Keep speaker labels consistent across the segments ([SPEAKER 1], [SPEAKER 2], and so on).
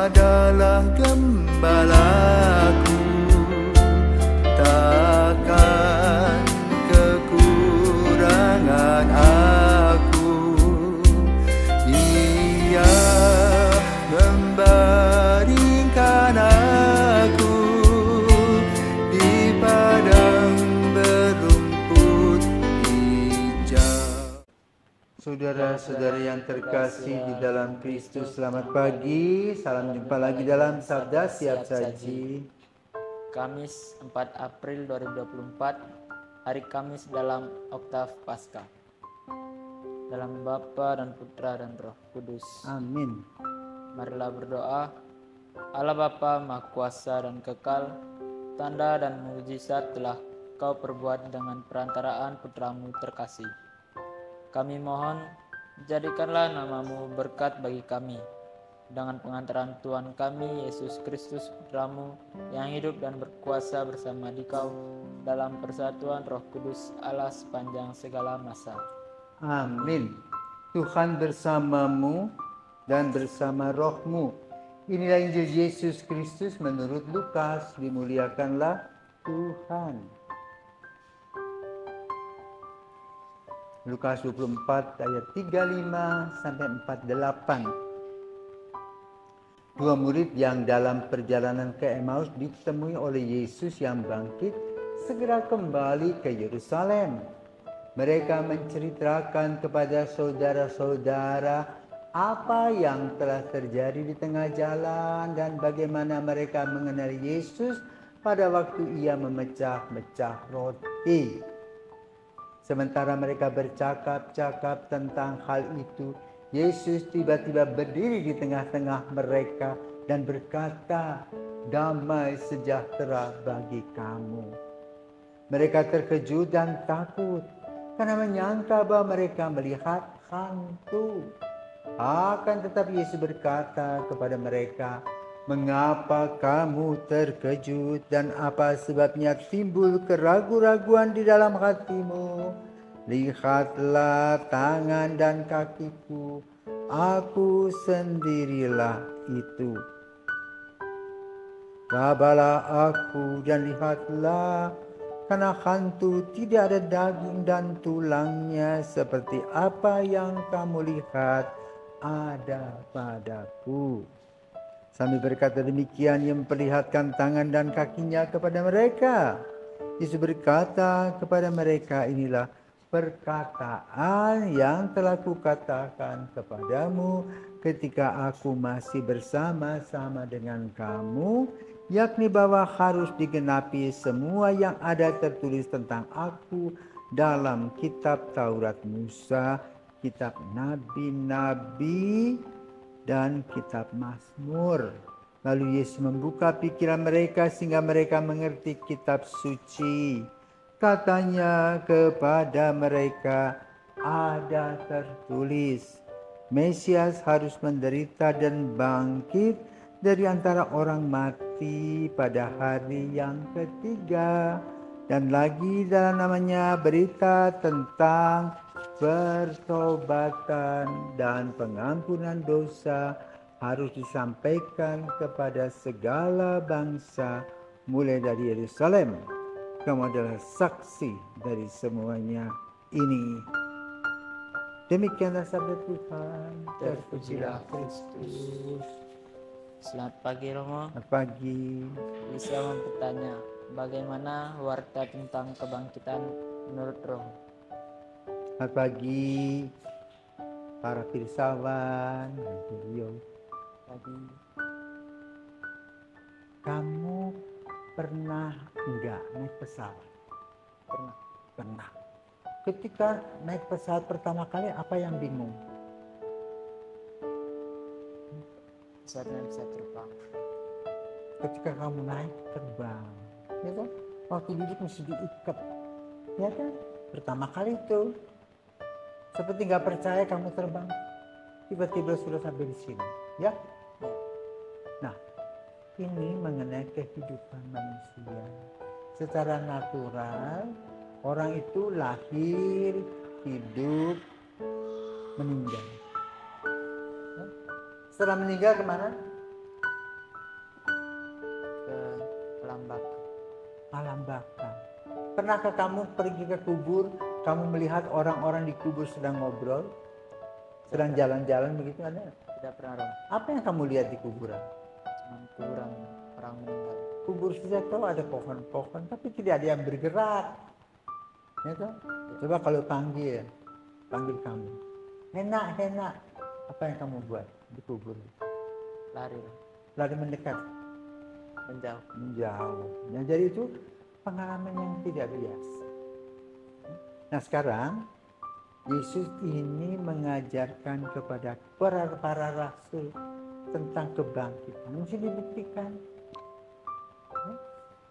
[SPEAKER 1] adalah gembalaku, takkan kekurangan aku. Ia membaringkan aku di padang berumput hijau. Saudara-saudari yang terkasih di dalam Kristus, selamat pagi. Salam jumpa lagi dalam Sabda Siap Saji.
[SPEAKER 2] Kamis 4 April 2024, hari Kamis dalam Oktav Paskah. Dalam Bapa dan Putra dan Roh Kudus.
[SPEAKER 1] Amin.
[SPEAKER 2] Marilah berdoa. Allah Bapa Maha Kuasa dan Kekal, tanda dan mukjizat telah Kau perbuat dengan perantaraan Putramu terkasih. Kami mohon, jadikanlah namamu berkat bagi kami, dengan pengantaran Tuhan kami, Yesus Kristus Putramu, yang hidup dan berkuasa bersama Dikau, dalam persatuan Roh Kudus Allah sepanjang segala masa.
[SPEAKER 1] Amin. Tuhan bersamamu dan bersama rohmu. Inilah Injil Yesus Kristus menurut Lukas. Dimuliakanlah Tuhan. Lukas 24 ayat 35 sampai 48. Dua murid yang dalam perjalanan ke Emmaus ditemui oleh Yesus yang bangkit segera kembali ke Yerusalem. Mereka menceritakan kepada saudara-saudara apa yang telah terjadi di tengah jalan dan bagaimana mereka mengenali Yesus pada waktu Ia memecah-mecah roti. Sementara mereka bercakap-cakap tentang hal itu, Yesus tiba-tiba berdiri di tengah-tengah mereka dan berkata, "Damai sejahtera bagi kamu." Mereka terkejut dan takut karena menyangka bahwa mereka melihat hantu. Akan tetapi Yesus berkata kepada mereka, "Mengapa kamu terkejut dan apa sebabnya timbul keraguan-raguan di dalam hatimu? Lihatlah tangan dan kakiku, aku sendirilah itu. Rabalah aku dan lihatlah, karena hantu tidak ada daging dan tulangnya seperti apa yang kamu lihat ada padaku." Sambil berkata demikian, Ia memperlihatkan tangan dan kakinya kepada mereka. Yesus berkata kepada mereka, "Inilah perkataan yang telah kukatakan kepadamu ketika aku masih bersama-sama dengan kamu, yakni bahwa harus digenapi semua yang ada tertulis tentang aku dalam kitab Taurat Musa, kitab Nabi-Nabi, dan kitab Mazmur." Lalu Yesus membuka pikiran mereka sehingga mereka mengerti kitab suci. Katanya kepada mereka, ada tertulis, Mesias harus menderita dan bangkit dari antara orang mati pada hari yang ketiga. Dan lagi dalam namanya berita tentang pertobatan dan pengampunan dosa harus disampaikan kepada segala bangsa mulai dari Yerusalem. Kamu adalah saksi dari semuanya ini. Demikianlah sabda Tuhan. Terpujilah Kristus.
[SPEAKER 2] Selamat pagi Romo.
[SPEAKER 1] Selamat pagi.
[SPEAKER 2] Bisa bertanya, bagaimana warta tentang kebangkitan menurut Romo?
[SPEAKER 1] Selamat pagi para filsawan. Pagi. Kamu pernah enggak naik pesawat? Pernah. Ketika naik pesawat pertama kali, apa yang bingung?
[SPEAKER 2] Pesawatnya bisa terbang.
[SPEAKER 1] Ketika kamu naik terbang, ya kan? Waktu duduk mesti diikat, ya kan? Pertama kali itu, seperti nggak percaya kamu terbang, tiba-tiba sudah sampai di sini, ya? Nah, ini mengenai kehidupan manusia. Secara natural, orang itu lahir, hidup, meninggal. Setelah meninggal kemana? alam baka. Pernahkah kamu pergi ke kubur, kamu melihat orang-orang di kubur sedang ngobrol, sedang jalan-jalan begitu, ada?
[SPEAKER 2] Tidak pernah, Romo.
[SPEAKER 1] Apa yang kamu lihat di kuburan?
[SPEAKER 2] Cuma kuburan orang meninggal.
[SPEAKER 1] Kubur saja tahu ada pohon-pohon, tapi tidak ada yang bergerak. Ya toh? Coba kalau panggil kamu, Hena, apa yang kamu buat di kubur?
[SPEAKER 2] Lari, Romo.
[SPEAKER 1] Lari mendekat, menjauh. Nah, jadi itu pengalaman yang tidak biasa. Nah sekarang Yesus ini mengajarkan kepada para rasul tentang kebangkitan. Mesti dibuktikan.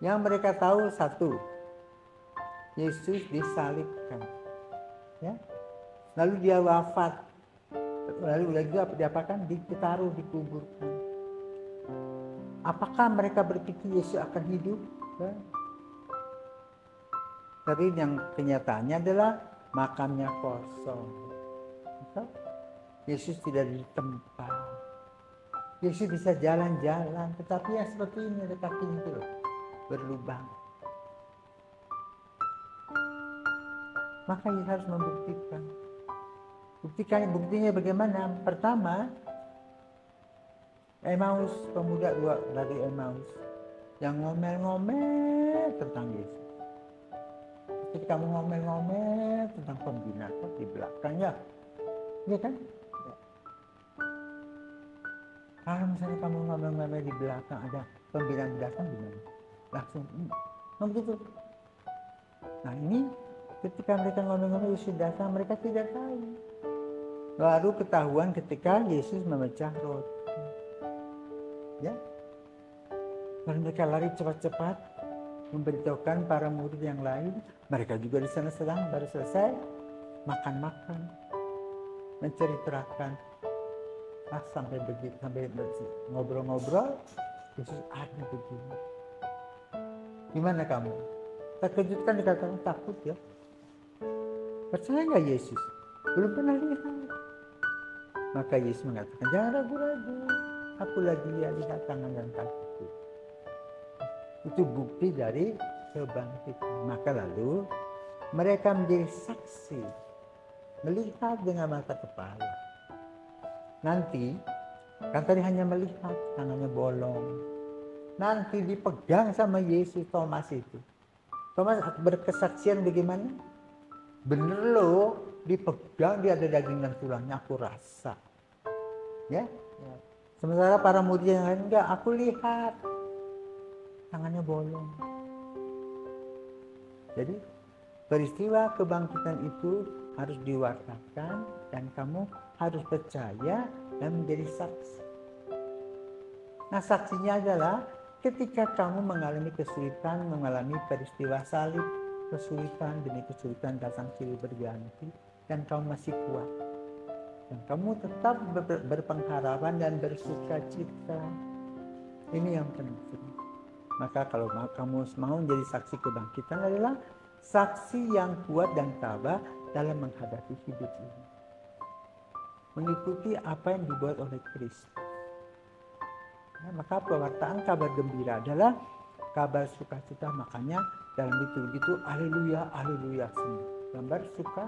[SPEAKER 1] Yang mereka tahu satu, Yesus disalibkan, ya. Lalu dia wafat, lalu juga diapakan? Ditaruh, dikuburkan. Apakah mereka berpikir Yesus akan hidup? Tapi yang kenyataannya adalah makamnya kosong. Yesus tidak di tempat. Yesus bisa jalan-jalan, tetapi yang seperti ini ada kakinya itu loh, berlubang. Maka Yesus harus membuktikan. Buktinya bagaimana? Pertama, Emmaus, pemuda dua dari Emmaus yang ngomel-ngomel tentang Yesus. Ketika kamu ngomel-ngomel tentang pembinaan di belakangnya, iya kan? Ya. Kalau misalnya kamu ngomel-ngomel di belakang, ada pembinaan di belakang gimana? Langsung, begitu. Nah ini ketika mereka ngomel-ngomel Yesus datang, mereka tidak tahu. Baru ketahuan ketika Yesus memecah roti. Ya, lalu mereka lari cepat-cepat memberitahukan para murid yang lain. Mereka juga di sana sedang baru selesai makan-makan, menceritakan. Sampai begitu, sampai ngobrol-ngobrol, Yesus ada begini. Gimana kamu? Terkejut kan, dikatakan takut ya? Percaya nggak Yesus? Belum pernah lihat. Maka Yesus mengatakan, jangan ragu-ragu. Aku lagi lihat tangan dan kakiku. Itu bukti dari kebangkitan. Maka lalu mereka menjadi saksi, melihat dengan mata kepala. Nanti kan tadi hanya melihat, tangannya bolong. Nanti dipegang sama Yesus, Thomas itu. Thomas berkesaksian bagaimana? Bener loh, dipegang, dia ada daging dan tulangnya, aku rasa. Ya? Sementara para murid yang lain enggak, aku lihat tangannya bolong. Jadi peristiwa kebangkitan itu harus diwartakan dan kamu harus percaya dan menjadi saksi. Nah saksinya adalah ketika kamu mengalami kesulitan, mengalami peristiwa salib, kesulitan demi kesulitan datang silih berganti, dan kamu masih kuat. Dan kamu tetap berpengharapan dan bersuka cita. Ini yang penting. Maka kalau kamu mau menjadi saksi kebangkitan adalah saksi yang kuat dan tabah dalam menghadapi hidup ini. Mengikuti apa yang dibuat oleh Kristus. Nah, maka pewartaan kabar gembira adalah kabar sukacita. Makanya dalam liturgi itu haleluya, haleluya semua. Gambar sukacita.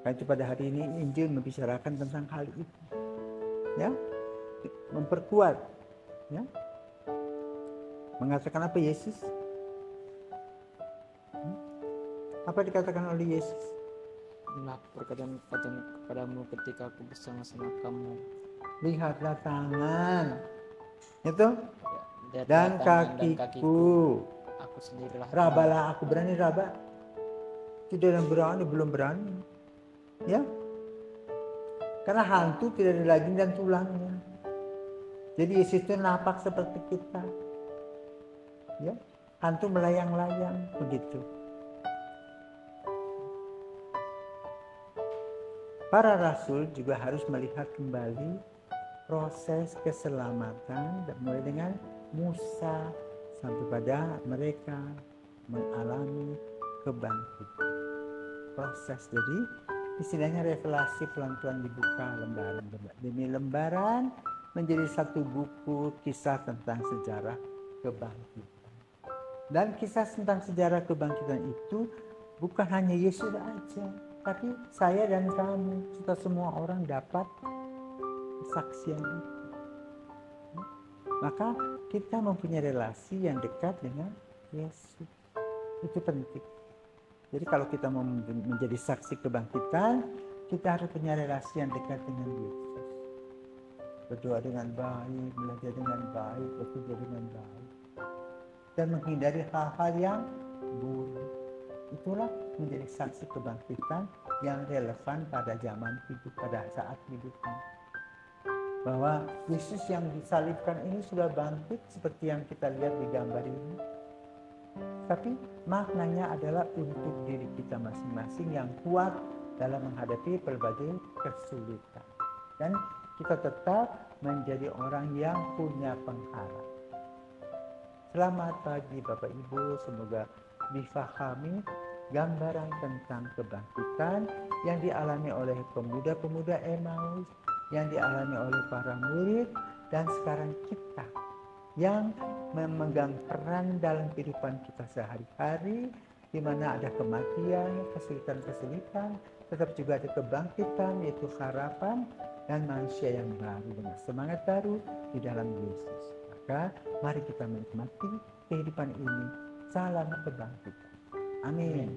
[SPEAKER 1] Karena itu pada hari ini Injil membicarakan tentang hal itu. Ya. Memperkuat. Ya. Mengatakan apa Yesus? Apa dikatakan oleh Yesus?
[SPEAKER 2] Inilah perkataan kepadamu ketika aku bersama-sama kamu.
[SPEAKER 1] Lihatlah tangan. Itu?
[SPEAKER 2] Ya,
[SPEAKER 1] dan kakiku.
[SPEAKER 2] Aku sendirilah.
[SPEAKER 1] Rabalah aku, berani raba. Tidak ada yang berani, belum berani. Ya, karena hantu tidak ada daging dan tulangnya. Jadi Yesus itu nampak seperti kita. Ya, hantu melayang-layang begitu. Para rasul juga harus melihat kembali proses keselamatan mulai dengan Musa sampai pada mereka mengalami kebangkitan. Proses, jadi istilahnya revelasi pelan-pelan dibuka lembaran demi lembaran menjadi satu buku kisah tentang sejarah kebangkitan. Dan kisah tentang sejarah kebangkitan itu bukan hanya Yesus aja, tapi saya dan kamu, serta semua orang dapat kesaksian itu. Maka kita mempunyai relasi yang dekat dengan Yesus. Itu penting. Jadi kalau kita mau menjadi saksi kebangkitan, kita harus punya relasi yang dekat dengan Yesus. Berdoa dengan baik, belajar dengan baik, bekerja dengan baik. Dan menghindari hal-hal yang buruk. Itulah menjadi saksi kebangkitan yang relevan pada zaman hidup, pada saat hidup ini. Bahwa Yesus yang disalibkan ini sudah bangkit seperti yang kita lihat di gambar ini. Tapi maknanya adalah untuk diri kita masing-masing yang kuat dalam menghadapi berbagai kesulitan. Dan kita tetap menjadi orang yang punya pengharap. Selamat pagi Bapak Ibu, semoga difahami gambaran tentang kebangkitan yang dialami oleh pemuda-pemuda Emmaus, yang dialami oleh para murid, dan sekarang kita yang memegang peran dalam kehidupan kita sehari-hari, di mana ada kematian, kesulitan-kesulitan, tetap juga ada kebangkitan, yaitu harapan dan manusia yang baru dengan semangat baru di dalam Yesus. Maka mari kita menikmati kehidupan ini. Salam kebangkitan. Amin.